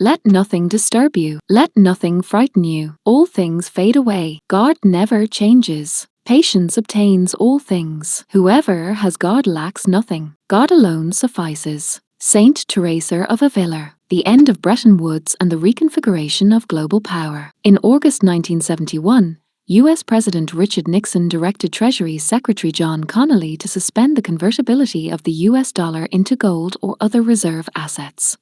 Let nothing disturb you. Let nothing frighten you. All things fade away. God never changes. Patience obtains all things. Whoever has God lacks nothing. God alone suffices. Saint Teresa of Avila. The end of Bretton Woods and the reconfiguration of global power. In August 1971, U.S. President Richard Nixon directed Treasury Secretary John Connally to suspend the convertibility of the U.S. dollar into gold or other reserve assets.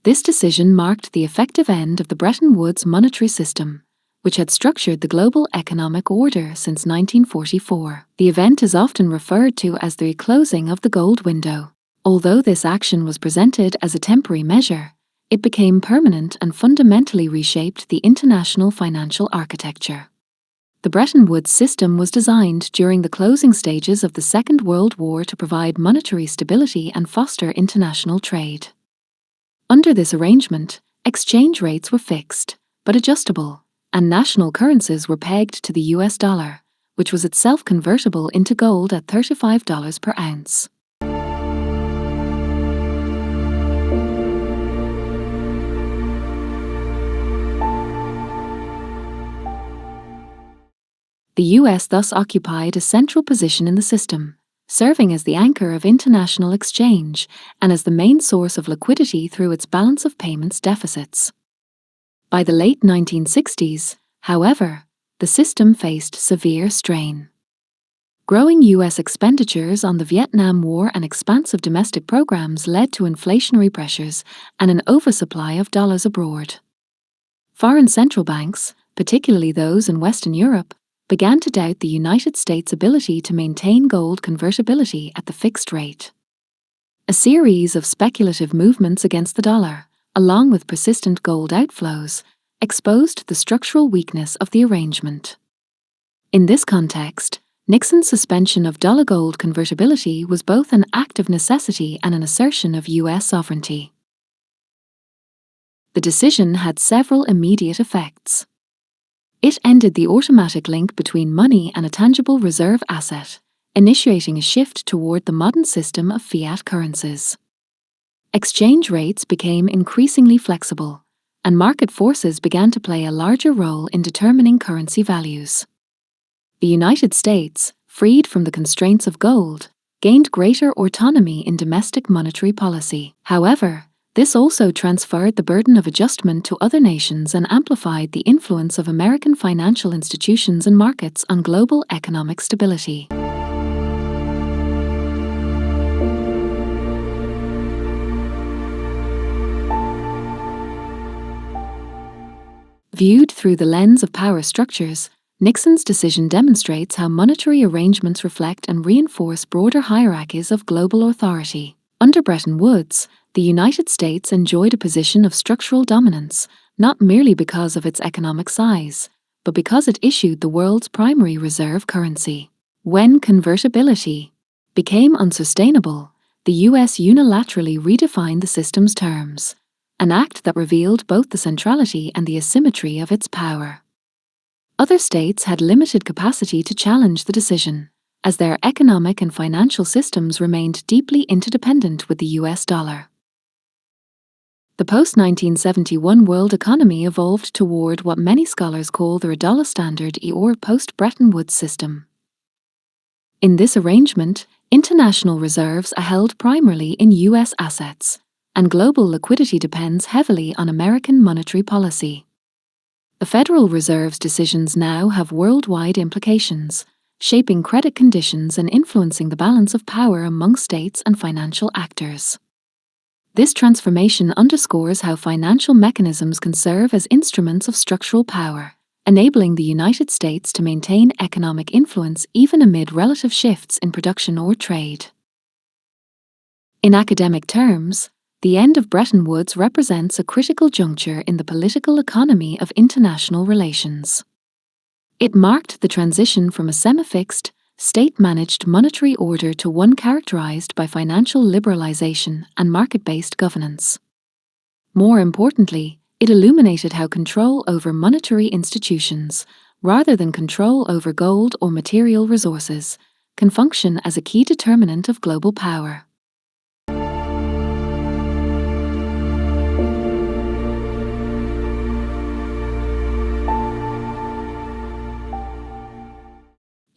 This decision marked the effective end of the Bretton Woods monetary system, which had structured the global economic order since 1944. The event is often referred to as the closing of the gold window. Although this action was presented as a temporary measure, it became permanent and fundamentally reshaped the international financial architecture. The Bretton Woods system was designed during the closing stages of the Second World War to provide monetary stability and foster international trade. Under this arrangement, exchange rates were fixed, but adjustable, and national currencies were pegged to the US dollar, which was itself convertible into gold at $35 per ounce. The US thus occupied a central position in the system, serving as the anchor of international exchange and as the main source of liquidity through its balance of payments deficits. By the late 1960s, however, the system faced severe strain. Growing U.S. expenditures on the Vietnam War and expansive domestic programs led to inflationary pressures and an oversupply of dollars abroad. Foreign central banks, particularly those in Western Europe, began to doubt the United States' ability to maintain gold convertibility at the fixed rate. A series of speculative movements against the dollar, along with persistent gold outflows, exposed the structural weakness of the arrangement. In this context, Nixon's suspension of dollar-gold convertibility was both an act of necessity and an assertion of U.S. sovereignty. The decision had several immediate effects. It ended the automatic link between money and a tangible reserve asset, initiating a shift toward the modern system of fiat currencies. Exchange rates became increasingly flexible, and market forces began to play a larger role in determining currency values. The United States, freed from the constraints of gold, gained greater autonomy in domestic monetary policy. However, this also transferred the burden of adjustment to other nations and amplified the influence of American financial institutions and markets on global economic stability. Viewed through the lens of power structures, Nixon's decision demonstrates how monetary arrangements reflect and reinforce broader hierarchies of global authority. Under Bretton Woods, the United States enjoyed a position of structural dominance, not merely because of its economic size, but because it issued the world's primary reserve currency. When convertibility became unsustainable, the U.S. unilaterally redefined the system's terms, an act that revealed both the centrality and the asymmetry of its power. Other states had limited capacity to challenge the decision, as their economic and financial systems remained deeply interdependent with the US dollar. The post-1971 world economy evolved toward what many scholars call the dollar standard or post-Bretton Woods system. In this arrangement, international reserves are held primarily in US assets, and global liquidity depends heavily on American monetary policy. The Federal Reserve's decisions now have worldwide implications, shaping credit conditions and influencing the balance of power among states and financial actors. This transformation underscores how financial mechanisms can serve as instruments of structural power, enabling the United States to maintain economic influence even amid relative shifts in production or trade. In academic terms, the end of Bretton Woods represents a critical juncture in the political economy of international relations. It marked the transition from a semi-fixed, state-managed monetary order to one characterized by financial liberalization and market-based governance. More importantly, it illuminated how control over monetary institutions, rather than control over gold or material resources, can function as a key determinant of global power.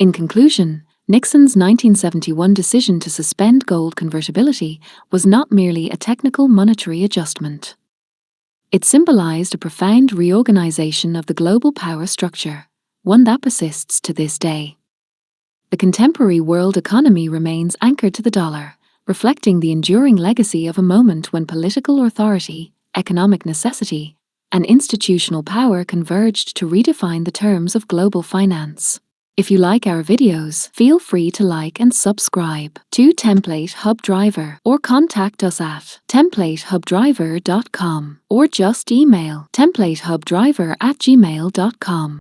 In conclusion, Nixon's 1971 decision to suspend gold convertibility was not merely a technical monetary adjustment. It symbolized a profound reorganization of the global power structure, one that persists to this day. The contemporary world economy remains anchored to the dollar, reflecting the enduring legacy of a moment when political authority, economic necessity, and institutional power converged to redefine the terms of global finance. If you like our videos, feel free to like and subscribe to Template Hub Driver or contact us at templatehubdriver.com or just email templatehubdriver@gmail.com.